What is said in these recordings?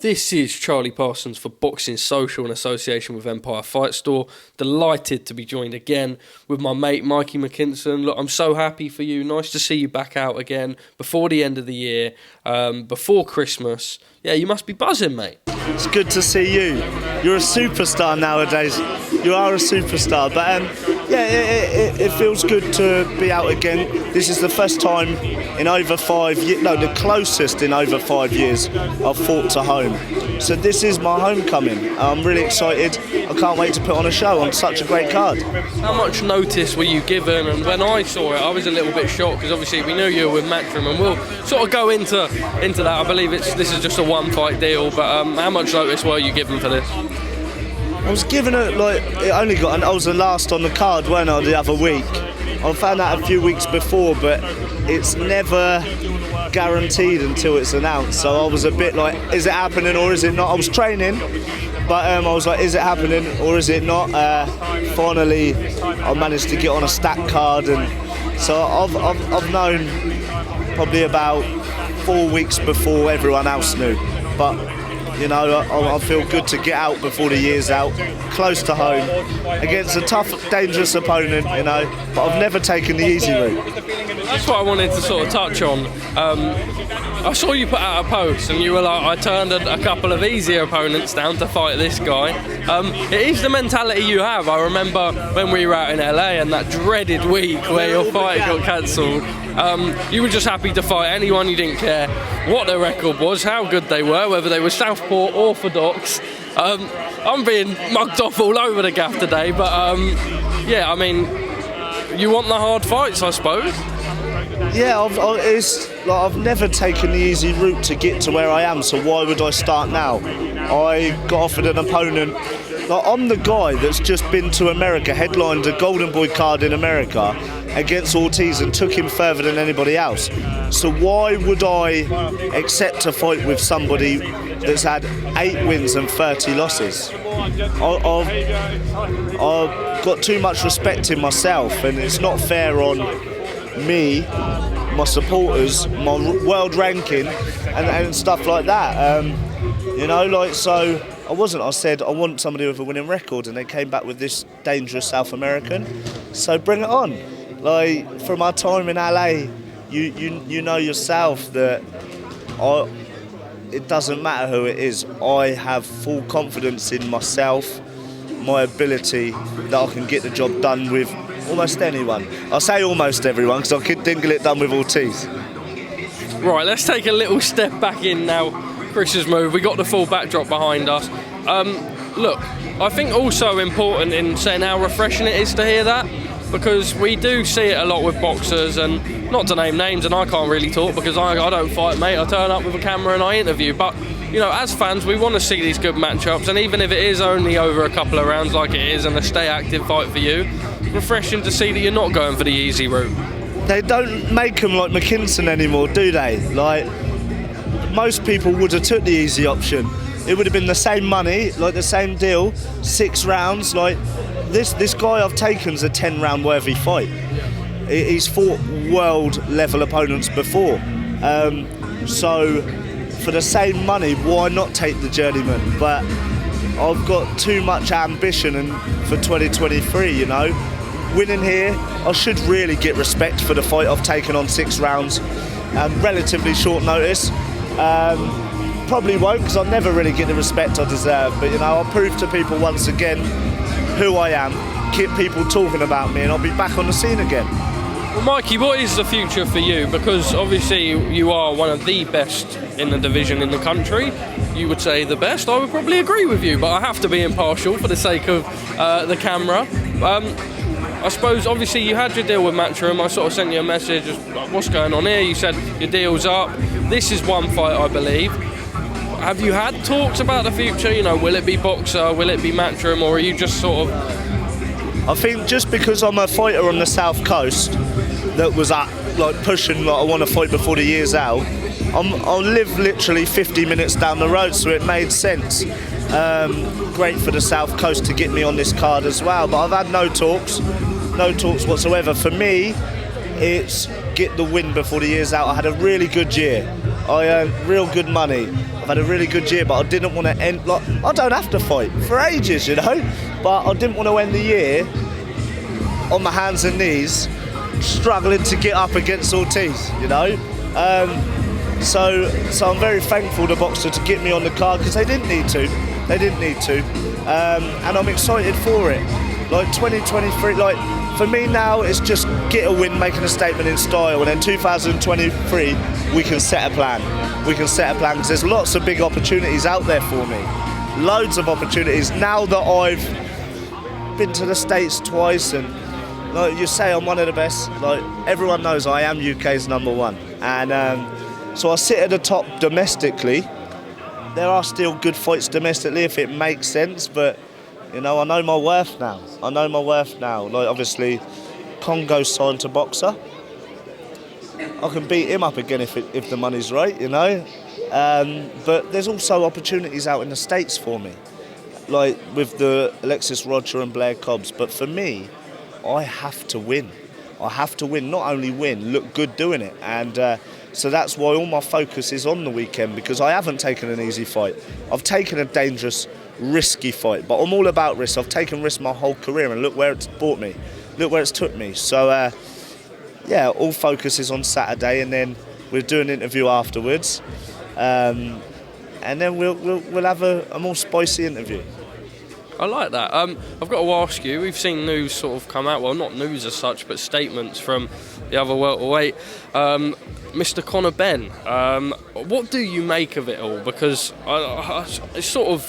This is Charlie Parsons for Boxing Social in association with Empire Fight Store. Delighted to be joined again with my mate Mikey McKinson. Look, I'm so happy for you. Nice to see you back out again before the end of the year, before Christmas. Yeah, you must be buzzing, mate. It's good to see you. You're a superstar nowadays. You are a superstar. But it feels good to be out again. This is the first time in over 5 years, no, the closest in over 5 years I've fought to home. So this is my homecoming. I'm really excited. I can't wait to put on a show on such a great card. How much notice were you given? And when I saw it, I was a little bit shocked because obviously we knew you were with Matchroom, and we'll sort of go into that. I believe this is just a one-fight deal, but how much notice were you given for this? I was given I was the last on the card, weren't I, the other week. I found out a few weeks before, but it's never guaranteed until it's announced. So I was a bit like, is it happening or is it not? I was training, but I was like, is it happening or is it not? Finally, I managed to get on a stack card, and so I've known probably about 4 weeks before everyone else knew. But you know, I feel good to get out before the year's out, close to home, against a tough, dangerous opponent, you know, but I've never taken the easy route. That's what I wanted to sort of touch on. I saw you put out a post and you were like, I turned a couple of easier opponents down to fight this guy. It is the mentality you have. I remember when we were out in LA and that dreaded week where your fight got cancelled. You were just happy to fight anyone. You didn't care what their record was, how good they were, whether they were southpaw, orthodox. I'm being mugged off all over the gaff today, but yeah, I mean, you want the hard fights, I suppose. Yeah, I've never taken the easy route to get to where I am, so why would I start now? I got offered an opponent. I'm the guy that's just been to America, headlined a Golden Boy card in America against Ortiz and took him further than anybody else. So why would I accept a fight with somebody that's had 8 wins and 30 losses? I've got too much respect in myself, and it's not fair on me, my supporters, my world ranking and stuff like that. You know, like, so I said I want somebody with a winning record, and they came back with this dangerous South American, so bring it on. Like, from our time in LA, you know yourself that it doesn't matter who it is. I have full confidence in myself, my ability, that I can get the job done with almost anyone. I say almost everyone because I didn't get it done with Ortiz. Right, let's take a little step back in now. Chris's move, we got the full backdrop behind us. Look, I think also important in saying how refreshing it is to hear that, because we do see it a lot with boxers, and not to name names, and I can't really talk because I don't fight, mate. I turn up with a camera and I interview, but you know, as fans, we want to see these good matchups, and even if it is only over a couple of rounds like it is and a stay active fight for you, refreshing to see that you're not going for the easy route. They don't make them like McKinson anymore, do they? Like, most people would have took the easy option. It would have been the same money, like the same deal, 6 rounds. Like this guy I've taken's a 10-round worthy fight. He's fought world level opponents before. So for the same money, why not take the journeyman? But I've got too much ambition, and for 2023, you know, winning here, I should really get respect for the fight I've taken on 6 rounds, relatively short notice. Probably won't, because I'll never really get the respect I deserve, but you know, I'll prove to people once again who I am, keep people talking about me, and I'll be back on the scene again. Well, Mikey, what is the future for you? Because obviously you are one of the best in the division in the country. You would say the best. I would probably agree with you, but I have to be impartial for the sake of the camera. I suppose, obviously, you had your deal with Matchroom. I sort of sent you a message, what's going on here? You said your deal's up. This is one fight, I believe. Have you had talks about the future? You know, will it be boxer? Will it be Matchroom? Or are you just sort of... I think just because I'm a fighter on the South Coast that was pushing, I want to fight before the year's out, I'll live literally 50 minutes down the road, so it made sense. Great for the South Coast to get me on this card as well, but I've had no talks whatsoever. For me, it's get the win before the year's out. I had a really good year. I earned real good money. I've had a really good year, but I didn't want to end, like, I don't have to fight for ages, you know, but I didn't want to end the year on my hands and knees, struggling to get up against Ortiz, you know. So I'm very thankful to Boxer to get me on the card, because they didn't need to. And I'm excited for it. Like 2023, like for me now, it's just get a win, making a statement in style, and then 2023 we can set a plan. Because there's lots of big opportunities out there for me. Loads of opportunities. Now that I've been to the States twice, and like you say, I'm one of the best. Like everyone knows, I am UK's #1, and so I sit at the top domestically. There are still good fights domestically if it makes sense, but you know, I know my worth now. Like obviously, Congo signed to Boxer. I can beat him up again if the money's right, you know. But there's also opportunities out in the States for me, like with the Alexis Rocha and Blair Cobbs. But for me, I have to win. Not only win, look good doing it. And so that's why all my focus is on the weekend, because I haven't taken an easy fight. I've taken a dangerous, risky fight, but I'm all about risk. I've taken risks my whole career, and look where it's brought me. Look where it's took me. So, yeah, all focus is on Saturday, and then we'll do an interview afterwards. And then we'll have a more spicy interview. I like that. I've got to ask you, we've seen news sort of come out, well, not news as such, but statements from the other welterweight, Mr. Conor Benn. What do you make of it all? Because it's sort of,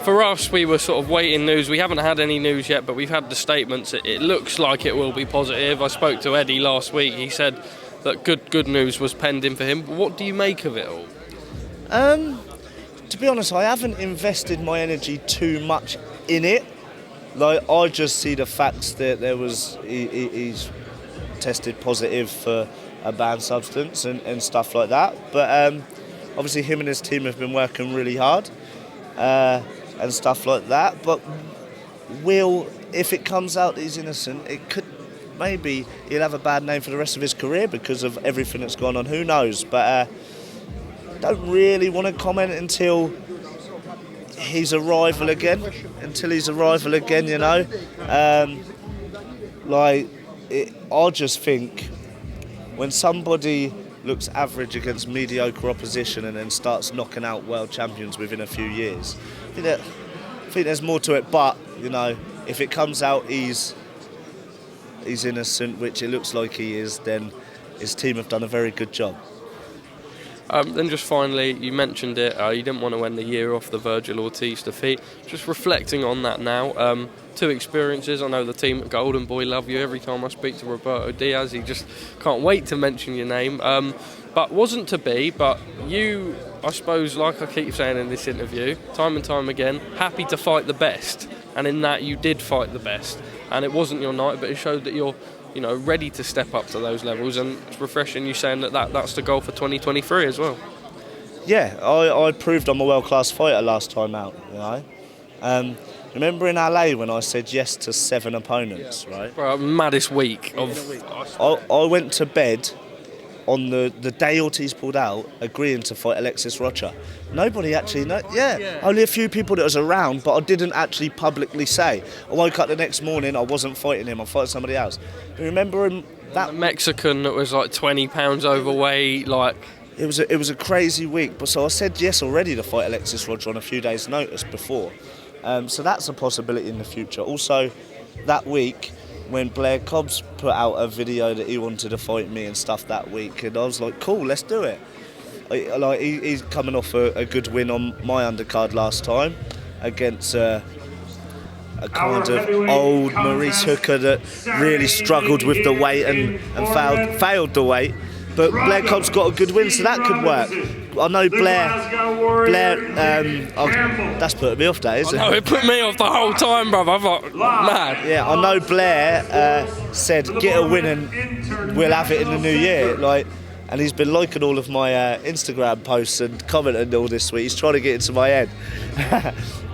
for us, we were sort of waiting news. We haven't had any news yet, but we've had the statements. It looks like it will be positive. I spoke to Eddie last week. He said that good news was pending for him. What do you make of it all? To be honest, I haven't invested my energy too much in it. Like, I just see the facts that he's tested positive for a banned substance and stuff like that. But obviously him and his team have been working really hard and stuff like that. But if it comes out that he's innocent, it could, maybe he'll have a bad name for the rest of his career because of everything that's gone on. Who knows? But don't really want to comment until his arrival again. You know. I just think when somebody looks average against mediocre opposition and then starts knocking out world champions within a few years, I think there's more to it. But you know, if it comes out he's innocent, which it looks like he is, then his team have done a very good job. Then just finally, you mentioned it, you didn't want to end the year off the Vergil Ortiz defeat. Just reflecting on that now, 2 experiences. I know the team at Golden Boy love you. Every time I speak to Roberto Diaz, he just can't wait to mention your name. But wasn't to be, but you, I suppose, like I keep saying in this interview, time and time again, happy to fight the best. And in that, you did fight the best. And it wasn't your night, but it showed that you're, you know, ready to step up to those levels, and it's refreshing you saying that's the goal for 2023 as well. Yeah, I proved I'm a world-class fighter last time out, you know. Remember in LA when I said yes to 7 opponents, right? Bro, maddest week of... I went to bed on the day Ortiz pulled out, agreeing to fight Alexis Rocha. Nobody actually know. Yeah, only a few people that was around, but I didn't actually publicly say. I woke up the next morning, I wasn't fighting him, I fighting somebody else. You remember him? That Mexican that was like 20 pounds overweight, like... It was a crazy week, but so I said yes already to fight Alexis Rocha on a few days' notice before. So that's a possibility in the future. Also, that week, when Blair Cobbs put out a video that he wanted to fight me and stuff that week, and I was like, cool, let's do it. He's coming off a good win on my undercard last time against a kind of old Maurice Hooker that really struggled with the weight and failed the weight. But Blair Cobbs got a good win, so that could work. I know Blair, that's putting me off, that, isn't it? No, it put me off the whole time, brother. I'm like, mad. Yeah, I know Blair said, get a win and we'll have it in the new year. And he's been liking all of my Instagram posts and commenting all this week. He's trying to get into my head.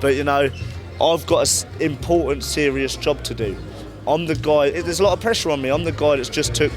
But, you know, I've got an important, serious job to do. I'm the guy, there's a lot of pressure on me. I'm the guy that's just took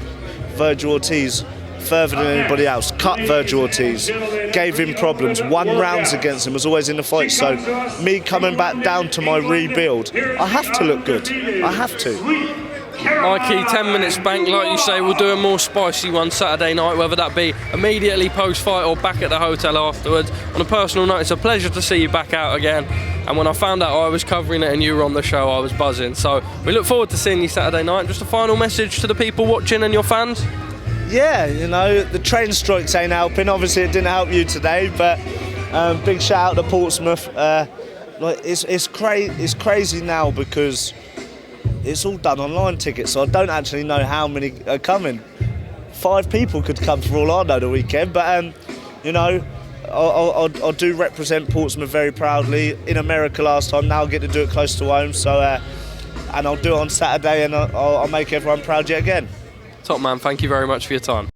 Vergil Ortiz further than anybody else. Cut Vergil Ortiz, gave him problems, won rounds against him, was always in the fight. So me coming back down to my rebuild, I have to look good. I have to. Mikey, 10 minutes bank, like you say, we'll do a more spicy one Saturday night, whether that be immediately post-fight or back at the hotel afterwards. On a personal note, it's a pleasure to see you back out again. And when I found out I was covering it and you were on the show, I was buzzing. So we look forward to seeing you Saturday night. Just a final message to the people watching and your fans? Yeah, you know, the train strikes ain't helping. Obviously, it didn't help you today, but big shout out to Portsmouth. It's crazy now because it's all done online tickets, so I don't actually know how many are coming. 5 people could come for all I know the weekend, but you know, I do represent Portsmouth very proudly. In America last time, now I get to do it close to home. So, and I'll do it on Saturday, and I'll make everyone proud yet again. Top man, thank you very much for your time.